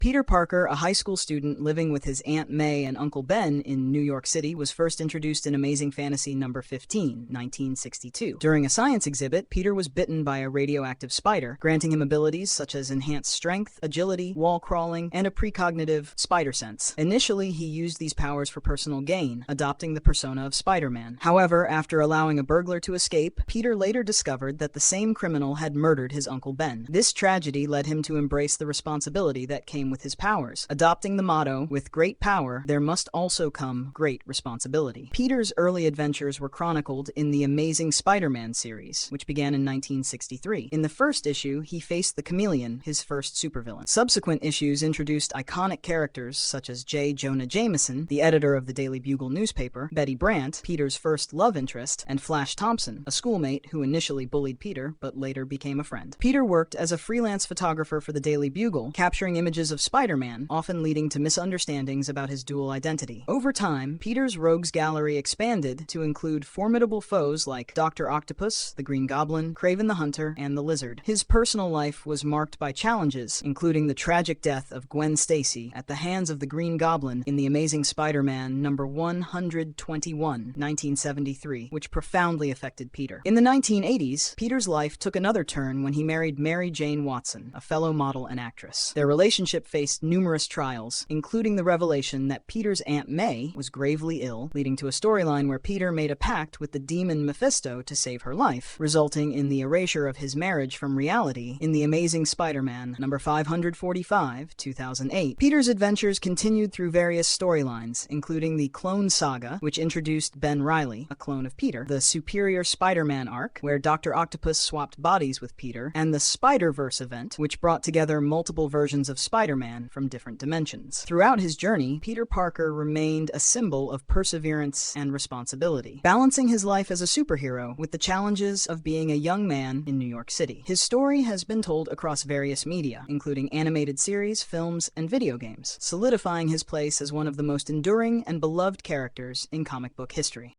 Peter Parker, a high school student living with his Aunt May and Uncle Ben in New York City, was first introduced in Amazing Fantasy number 15, 1962. During a science exhibit, Peter was bitten by a radioactive spider, granting him abilities such as enhanced strength, agility, wall crawling, and a precognitive spider sense. Initially, he used these powers for personal gain, adopting the persona of Spider-Man. However, after allowing a burglar to escape, Peter later discovered that the same criminal had murdered his Uncle Ben. This tragedy led him to embrace the responsibility that came with his powers, adopting the motto, "With great power, there must also come great responsibility." Peter's early adventures were chronicled in the Amazing Spider-Man series, which began in 1963. In the first issue, he faced the Chameleon, his first supervillain. Subsequent issues introduced iconic characters such as J. Jonah Jameson, the editor of the Daily Bugle newspaper, Betty Brant, Peter's first love interest, and Flash Thompson, a schoolmate who initially bullied Peter but later became a friend. Peter worked as a freelance photographer for the Daily Bugle, capturing images of Spider-Man, often leading to misunderstandings about his dual identity. Over time, Peter's rogues gallery expanded to include formidable foes like Dr. Octopus, the Green Goblin, Kraven the Hunter, and the Lizard. His personal life was marked by challenges, including the tragic death of Gwen Stacy at the hands of the Green Goblin in The Amazing Spider-Man number 121, 1973, which profoundly affected Peter. In the 1980s, Peter's life took another turn when he married Mary Jane Watson, a fellow model and actress. Their relationship faced numerous trials, including the revelation that Peter's Aunt May was gravely ill, leading to a storyline where Peter made a pact with the demon Mephisto to save her life, resulting in the erasure of his marriage from reality in The Amazing Spider-Man number 545, 2008. Peter's adventures continued through various storylines, including the Clone Saga, which introduced Ben Reilly, a clone of Peter, the Superior Spider-Man arc, where Dr. Octopus swapped bodies with Peter, and the Spider-Verse event, which brought together multiple versions of Spider-Man from different dimensions. Throughout his journey, Peter Parker remained a symbol of perseverance and responsibility, balancing his life as a superhero with the challenges of being a young man in New York City. His story has been told across various media, including animated series, films, and video games, solidifying his place as one of the most enduring and beloved characters in comic book history.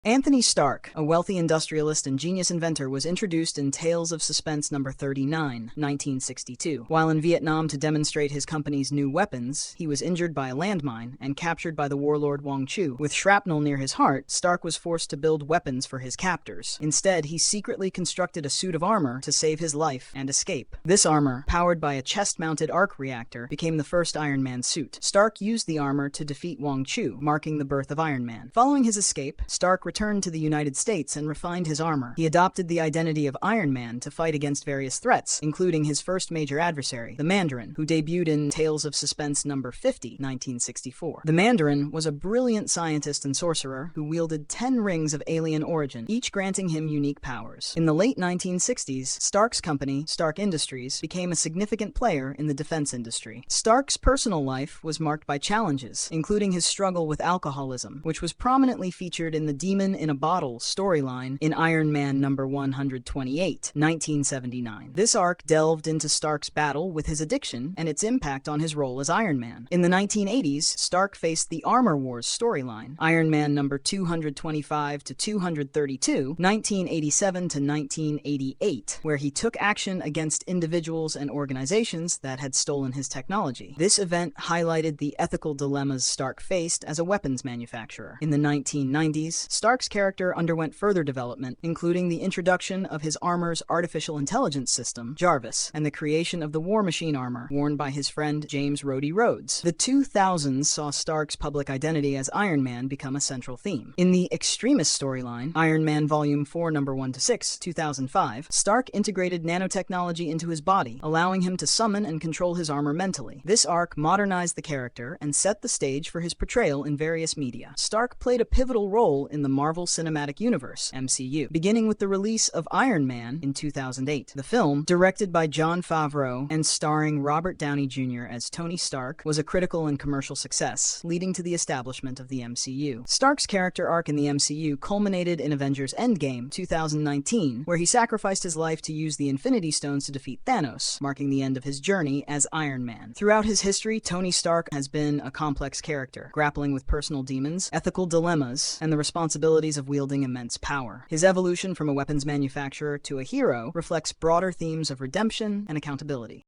Anthony Stark, a wealthy industrialist and genius inventor, was introduced in Tales of Suspense number 39, 1962. While in Vietnam to demonstrate his company's new weapons, he was injured by a landmine and captured by the warlord Wong Chu. With shrapnel near his heart, Stark was forced to build weapons for his captors. Instead, he secretly constructed a suit of armor to save his life and escape. This armor, powered by a chest-mounted arc reactor, became the first Iron Man suit. Stark used the armor to defeat Wong Chu, marking the birth of Iron Man. Following his escape, Stark returned to the United States and refined his armor. He adopted the identity of Iron Man to fight against various threats, including his first major adversary, the Mandarin, who debuted in Tales of Suspense number 50, 1964. The Mandarin was a brilliant scientist and sorcerer who wielded 10 rings of alien origin, each granting him unique powers. In the late 1960s, Stark's company, Stark Industries, became a significant player in the defense industry. Stark's personal life was marked by challenges, including his struggle with alcoholism, which was prominently featured in the Demon in a Bottle storyline in Iron Man number 128, 1979. This arc delved into Stark's battle with his addiction and its impact on his role as Iron Man. In the 1980s, Stark faced the Armor Wars storyline, Iron Man number 225 to 232, 1987 to 1988, where he took action against individuals and organizations that had stolen his technology. This event highlighted the ethical dilemmas Stark faced as a weapons manufacturer. In the 1990s, Stark's character underwent further development, including the introduction of his armor's artificial intelligence system, Jarvis, and the creation of the War Machine armor, worn by his friend James Rhodey Rhodes. The 2000s saw Stark's public identity as Iron Man become a central theme. In the Extremis storyline, Iron Man Volume 4, Number 1-6, 2005, Stark integrated nanotechnology into his body, allowing him to summon and control his armor mentally. This arc modernized the character and set the stage for his portrayal in various media. Stark played a pivotal role in the Marvel Cinematic Universe, MCU, beginning with the release of Iron Man in 2008. The film, directed by Jon Favreau and starring Robert Downey Jr. as Tony Stark, was a critical and commercial success, leading to the establishment of the MCU. Stark's character arc in the MCU culminated in Avengers Endgame 2019, where he sacrificed his life to use the Infinity Stones to defeat Thanos, marking the end of his journey as Iron Man. Throughout his history, Tony Stark has been a complex character, grappling with personal demons, ethical dilemmas, and the responsibilities of wielding immense power. His evolution from a weapons manufacturer to a hero reflects broader themes of redemption and accountability.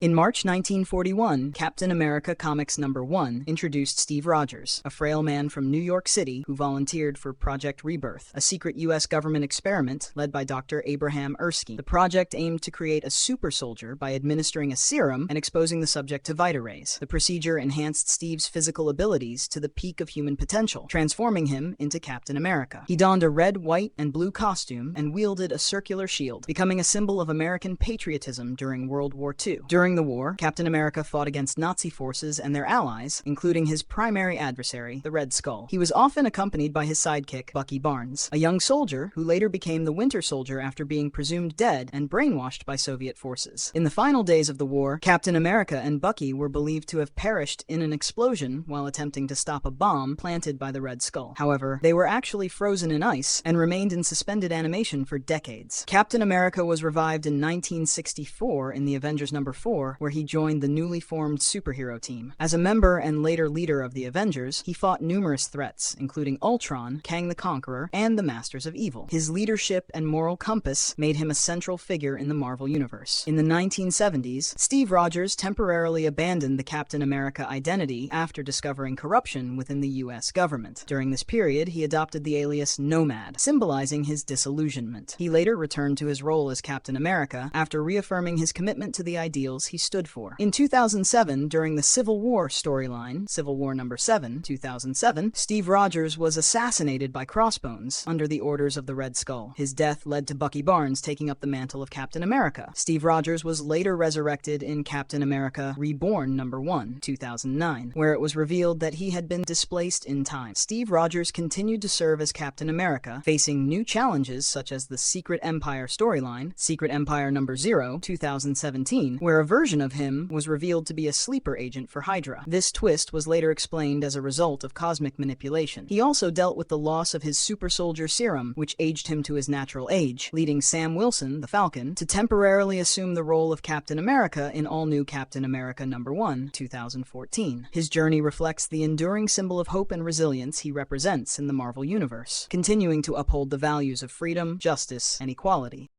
In March 1941, Captain America Comics #1 introduced Steve Rogers, a frail man from New York City who volunteered for Project Rebirth, a secret U.S. government experiment led by Dr. Abraham Erskine. The project aimed to create a super soldier by administering a serum and exposing the subject to Vita rays. The procedure enhanced Steve's physical abilities to the peak of human potential, transforming him into Captain America. He donned a red, white, and blue costume and wielded a circular shield, becoming a symbol of American patriotism during World War II. During the war, Captain America fought against Nazi forces and their allies, including his primary adversary, the Red Skull. He was often accompanied by his sidekick, Bucky Barnes, a young soldier who later became the Winter Soldier after being presumed dead and brainwashed by Soviet forces. In the final days of the war, Captain America and Bucky were believed to have perished in an explosion while attempting to stop a bomb planted by the Red Skull. However, they were actually frozen in ice and remained in suspended animation for decades. Captain America was revived in 1964 in the Avengers #4, where he joined the newly formed superhero team. As a member and later leader of the Avengers, he fought numerous threats, including Ultron, Kang the Conqueror, and the Masters of Evil. His leadership and moral compass made him a central figure in the Marvel Universe. In the 1970s, Steve Rogers temporarily abandoned the Captain America identity after discovering corruption within the U.S. government. During this period, he adopted the alias Nomad, symbolizing his disillusionment. He later returned to his role as Captain America after reaffirming his commitment to the ideals he stood for. In 2007, during the Civil War storyline, Civil War #7, 2007, Steve Rogers was assassinated by Crossbones under the orders of the Red Skull. His death led to Bucky Barnes taking up the mantle of Captain America. Steve Rogers was later resurrected in Captain America Reborn #1, 2009, where it was revealed that he had been displaced in time. Steve Rogers continued to serve as Captain America, facing new challenges such as the Secret Empire storyline, Secret Empire #0, 2017, where a version of him was revealed to be a sleeper agent for Hydra. This twist was later explained as a result of cosmic manipulation. He also dealt with the loss of his super soldier serum, which aged him to his natural age, leading Sam Wilson, the Falcon, to temporarily assume the role of Captain America in all-new Captain America #1, 2014. His journey reflects the enduring symbol of hope and resilience he represents in the Marvel Universe, continuing to uphold the values of freedom, justice, and equality.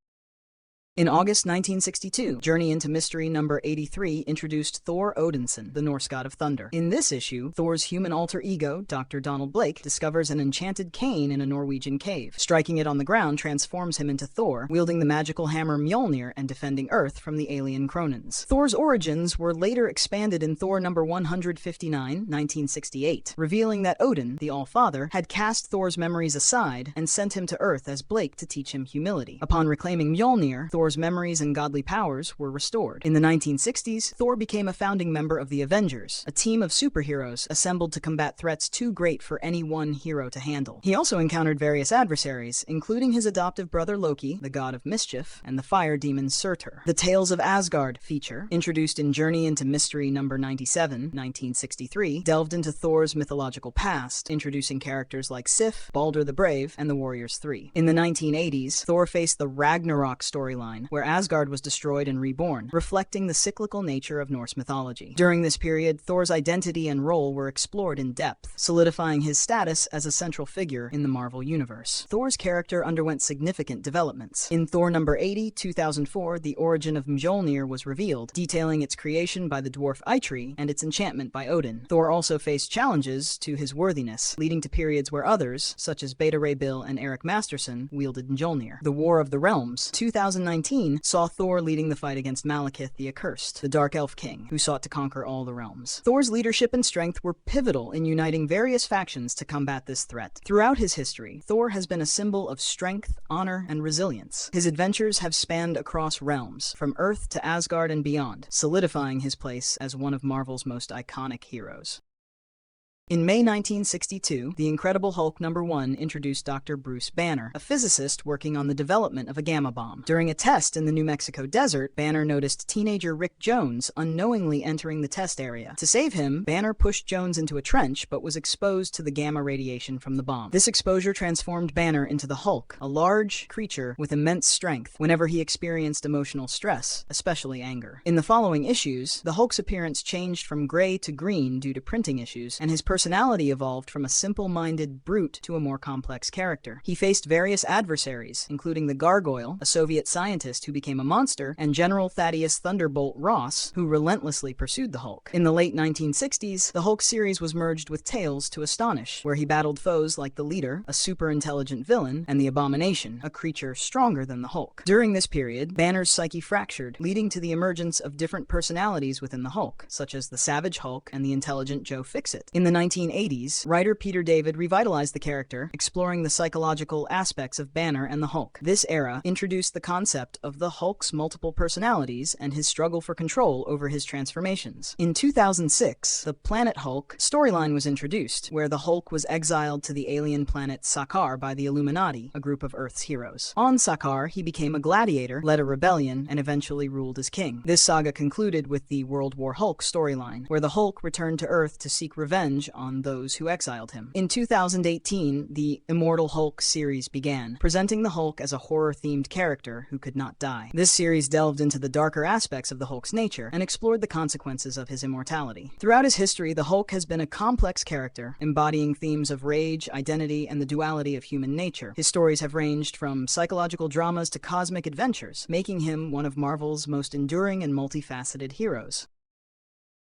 In August 1962, Journey into Mystery #83 introduced Thor Odinson, the Norse god of thunder. In this issue, Thor's human alter ego, Dr. Donald Blake, discovers an enchanted cane in a Norwegian cave. Striking it on the ground transforms him into Thor, wielding the magical hammer Mjolnir and defending Earth from the alien Kronans. Thor's origins were later expanded in Thor #159, 1968, revealing that Odin, the All-Father, had cast Thor's memories aside and sent him to Earth as Blake to teach him humility. Upon reclaiming Mjolnir, Thor's memories and godly powers were restored. In the 1960s, Thor became a founding member of the Avengers, a team of superheroes assembled to combat threats too great for any one hero to handle. He also encountered various adversaries, including his adoptive brother Loki, the god of mischief, and the fire demon Surtur. The Tales of Asgard feature, introduced in Journey into Mystery #97, 1963, delved into Thor's mythological past, introducing characters like Sif, Balder the Brave, and the Warriors 3. In the 1980s, Thor faced the Ragnarok storyline, where Asgard was destroyed and reborn, reflecting the cyclical nature of Norse mythology. During this period, Thor's identity and role were explored in depth, solidifying his status as a central figure in the Marvel Universe. Thor's character underwent significant developments. In Thor #80, 2004, the origin of Mjolnir was revealed, detailing its creation by the dwarf Eitri and its enchantment by Odin. Thor also faced challenges to his worthiness, leading to periods where others, such as Beta Ray Bill and Eric Masterson, wielded Mjolnir. The War of the Realms, 2019, saw Thor leading the fight against Malekith the Accursed, the Dark Elf King, who sought to conquer all the realms. Thor's leadership and strength were pivotal in uniting various factions to combat this threat. Throughout his history, Thor has been a symbol of strength, honor, and resilience. His adventures have spanned across realms, from Earth to Asgard and beyond, solidifying his place as one of Marvel's most iconic heroes. In May 1962, The Incredible Hulk #1 introduced Dr. Bruce Banner, a physicist working on the development of a gamma bomb. During a test in the New Mexico desert, Banner noticed teenager Rick Jones unknowingly entering the test area. To save him, Banner pushed Jones into a trench but was exposed to the gamma radiation from the bomb. This exposure transformed Banner into the Hulk, a large creature with immense strength whenever he experienced emotional stress, especially anger. In the following issues, the Hulk's appearance changed from gray to green due to printing issues, and his personality evolved from a simple-minded brute to a more complex character. He faced various adversaries, including the Gargoyle, a Soviet scientist who became a monster, and General Thaddeus Thunderbolt Ross, who relentlessly pursued the Hulk. In the late 1960s, the Hulk series was merged with Tales to Astonish, where he battled foes like the Leader, a super-intelligent villain, and the Abomination, a creature stronger than the Hulk. During this period, Banner's psyche fractured, leading to the emergence of different personalities within the Hulk, such as the Savage Hulk and the intelligent Joe Fixit. In the 1980s, writer Peter David revitalized the character, exploring the psychological aspects of Banner and the Hulk. This era introduced the concept of the Hulk's multiple personalities and his struggle for control over his transformations. In 2006, the Planet Hulk storyline was introduced, where the Hulk was exiled to the alien planet Sakaar by the Illuminati, a group of Earth's heroes. On Sakaar, he became a gladiator, led a rebellion, and eventually ruled as king. This saga concluded with the World War Hulk storyline, where the Hulk returned to Earth to seek revenge on those who exiled him. In 2018, the Immortal Hulk series began, presenting the Hulk as a horror-themed character who could not die. This series delved into the darker aspects of the Hulk's nature and explored the consequences of his immortality. Throughout his history, the Hulk has been a complex character, embodying themes of rage, identity, and the duality of human nature. His stories have ranged from psychological dramas to cosmic adventures, making him one of Marvel's most enduring and multifaceted heroes.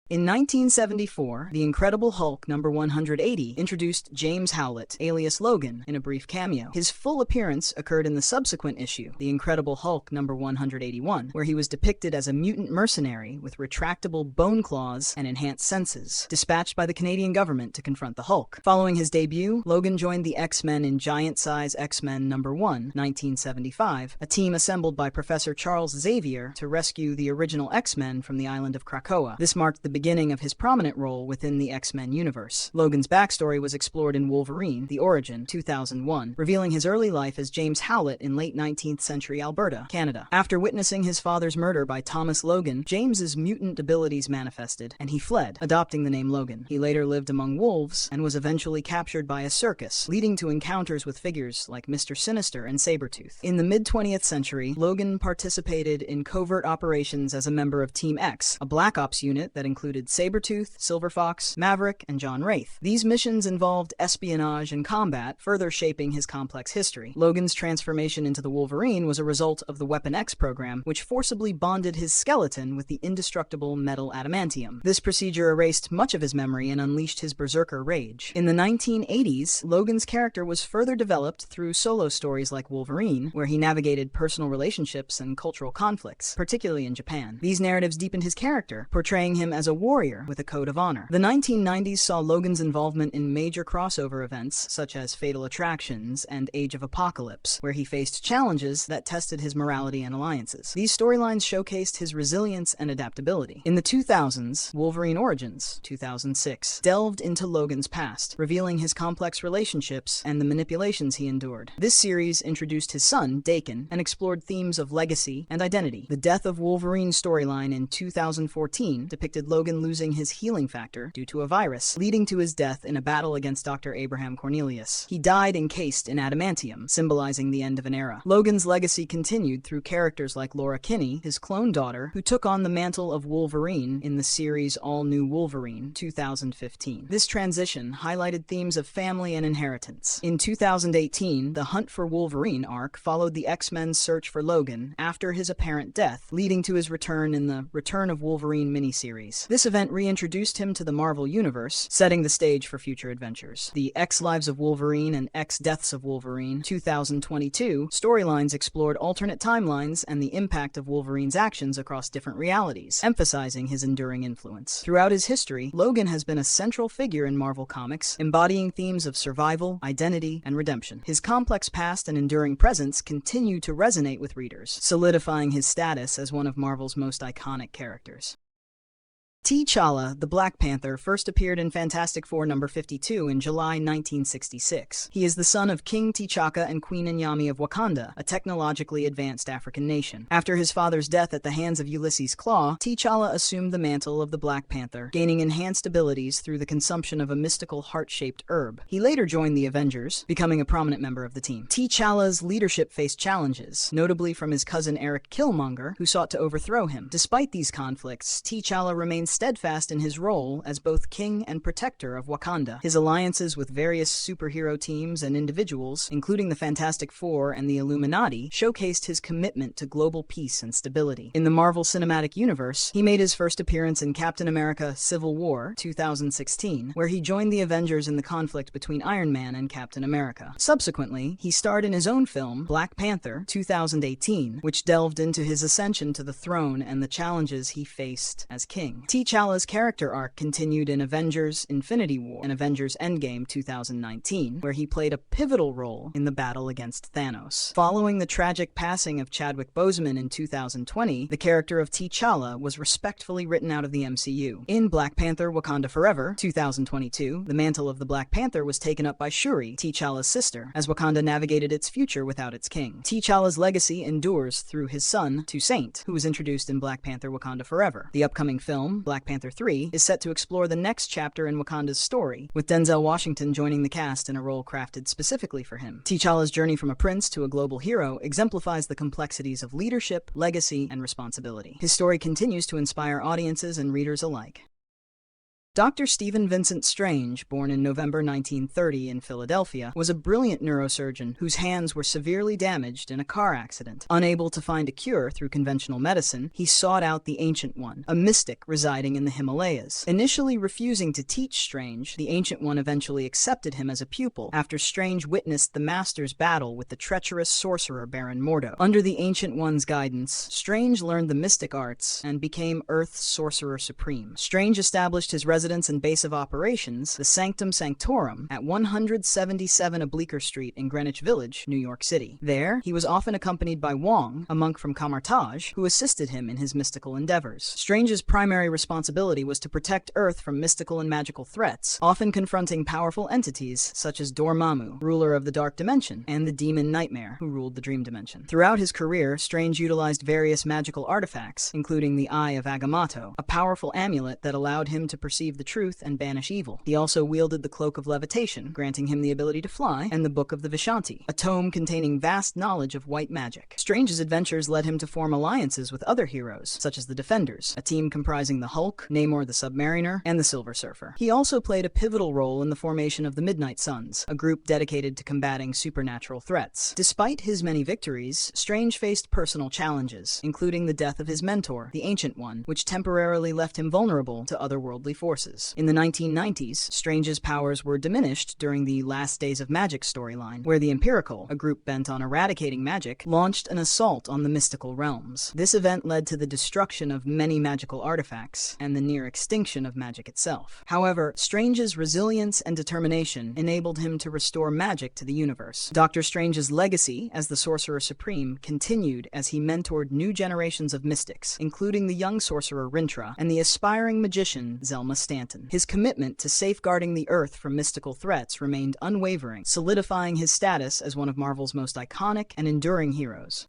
In 1974, The Incredible Hulk number 180 introduced James Howlett, alias Logan, in a brief cameo. His full appearance occurred in the subsequent issue, The Incredible Hulk number 181, where he was depicted as a mutant mercenary with retractable bone claws and enhanced senses, dispatched by the Canadian government to confront the Hulk. Following his debut, Logan joined the X-Men in Giant Size X-Men number 1, 1975, a team assembled by Professor Charles Xavier to rescue the original X-Men from the island of Krakoa. This marked the beginning of his prominent role within the X-Men universe. Logan's backstory was explored in Wolverine, The Origin, 2001, revealing his early life as James Howlett in late 19th century Alberta, Canada. After witnessing his father's murder by Thomas Logan, James's mutant abilities manifested, and he fled, adopting the name Logan. He later lived among wolves and was eventually captured by a circus, leading to encounters with figures like Mr. Sinister and Sabretooth. In the mid-20th century, Logan participated in covert operations as a member of Team X, a Black Ops unit that included Sabretooth, Silver Fox, Maverick, and John Wraith. These missions involved espionage and combat, further shaping his complex history. Logan's transformation into the Wolverine was a result of the Weapon X program, which forcibly bonded his skeleton with the indestructible metal adamantium. This procedure erased much of his memory and unleashed his berserker rage. In the 1980s, Logan's character was further developed through solo stories like Wolverine, where he navigated personal relationships and cultural conflicts, particularly in Japan. These narratives deepened his character, portraying him as a warrior with a code of honor. The 1990s saw Logan's involvement in major crossover events such as Fatal Attractions and Age of Apocalypse, where he faced challenges that tested his morality and alliances. These storylines showcased his resilience and adaptability. In the 2000s, Wolverine Origins, 2006, delved into Logan's past, revealing his complex relationships and the manipulations he endured. This series introduced his son, Daken, and explored themes of legacy and identity. The Death of Wolverine storyline in 2014 depicted Logan losing his healing factor due to a virus, leading to his death in a battle against Dr. Abraham Cornelius. He died encased in adamantium, symbolizing the end of an era. Logan's legacy continued through characters like Laura Kinney, his clone daughter, who took on the mantle of Wolverine in the series All New Wolverine, 2015. This transition highlighted themes of family and inheritance. In 2018, the Hunt for Wolverine arc followed the X-Men's search for Logan after his apparent death, leading to his return in the Return of Wolverine miniseries. This event reintroduced him to the Marvel Universe, setting the stage for future adventures. The X Lives of Wolverine and X Deaths of Wolverine 2022 storylines explored alternate timelines and the impact of Wolverine's actions across different realities, emphasizing his enduring influence. Throughout his history, Logan has been a central figure in Marvel Comics, embodying themes of survival, identity, and redemption. His complex past and enduring presence continue to resonate with readers, solidifying his status as one of Marvel's most iconic characters. T'Challa, the Black Panther, first appeared in Fantastic Four number 52 in July 1966. He is the son of King T'Chaka and Queen Nyami of Wakanda, a technologically advanced African nation. After his father's death at the hands of Ulysses Klaue, T'Challa assumed the mantle of the Black Panther, gaining enhanced abilities through the consumption of a mystical heart-shaped herb. He later joined the Avengers, becoming a prominent member of the team. T'Challa's leadership faced challenges, notably from his cousin Eric Killmonger, who sought to overthrow him. Despite these conflicts, T'Challa remained steadfast in his role as both king and protector of Wakanda. His alliances with various superhero teams and individuals, including the Fantastic Four and the Illuminati, showcased his commitment to global peace and stability. In the Marvel Cinematic Universe, he made his first appearance in Captain America: Civil War 2016, where he joined the Avengers in the conflict between Iron Man and Captain America. Subsequently, he starred in his own film, Black Panther 2018, which delved into his ascension to the throne and the challenges he faced as king. T'Challa's character arc continued in Avengers: Infinity War and Avengers: Endgame 2019, where he played a pivotal role in the battle against Thanos. Following the tragic passing of Chadwick Boseman in 2020, the character of T'Challa was respectfully written out of the MCU. In Black Panther: Wakanda Forever 2022, the mantle of the Black Panther was taken up by Shuri, T'Challa's sister, as Wakanda navigated its future without its king. T'Challa's legacy endures through his son, Toussaint, who was introduced in Black Panther: Wakanda Forever. The upcoming film, Black Panther 3, is set to explore the next chapter in Wakanda's story, with Denzel Washington joining the cast in a role crafted specifically for him. T'Challa's journey from a prince to a global hero exemplifies the complexities of leadership, legacy, and responsibility. His story continues to inspire audiences and readers alike. Dr. Stephen Vincent Strange, born in November 1930 in Philadelphia, was a brilliant neurosurgeon whose hands were severely damaged in a car accident. Unable to find a cure through conventional medicine, he sought out the Ancient One, a mystic residing in the Himalayas. Initially refusing to teach Strange, the Ancient One eventually accepted him as a pupil after Strange witnessed the Master's battle with the treacherous sorcerer Baron Mordo. Under the Ancient One's guidance, Strange learned the mystic arts and became Earth's Sorcerer Supreme. Strange established his residence and base of operations, the Sanctum Sanctorum, at 177 Bleecker Street in Greenwich Village, New York City. There, he was often accompanied by Wong, a monk from Kamartaj, who assisted him in his mystical endeavors. Strange's primary responsibility was to protect Earth from mystical and magical threats, often confronting powerful entities such as Dormammu, ruler of the Dark Dimension, and the demon Nightmare, who ruled the Dream Dimension. Throughout his career, Strange utilized various magical artifacts, including the Eye of Agamotto, a powerful amulet that allowed him to perceive the truth and banish evil. He also wielded the Cloak of Levitation, granting him the ability to fly, and the Book of the Vishanti, a tome containing vast knowledge of white magic. Strange's adventures led him to form alliances with other heroes, such as the Defenders, a team comprising the Hulk, Namor the Submariner, and the Silver Surfer. He also played a pivotal role in the formation of the Midnight Suns, a group dedicated to combating supernatural threats. Despite his many victories, Strange faced personal challenges, including the death of his mentor, the Ancient One, which temporarily left him vulnerable to otherworldly forces. In the 1990s, Strange's powers were diminished during the Last Days of Magic storyline, where the Empirical, a group bent on eradicating magic, launched an assault on the mystical realms. This event led to the destruction of many magical artifacts and the near extinction of magic itself. However, Strange's resilience and determination enabled him to restore magic to the universe. Dr. Strange's legacy as the Sorcerer Supreme continued as he mentored new generations of mystics, including the young sorcerer Rintrah and the aspiring magician Zelma Stanton. His commitment to safeguarding the Earth from mystical threats remained unwavering, solidifying his status as one of Marvel's most iconic and enduring heroes.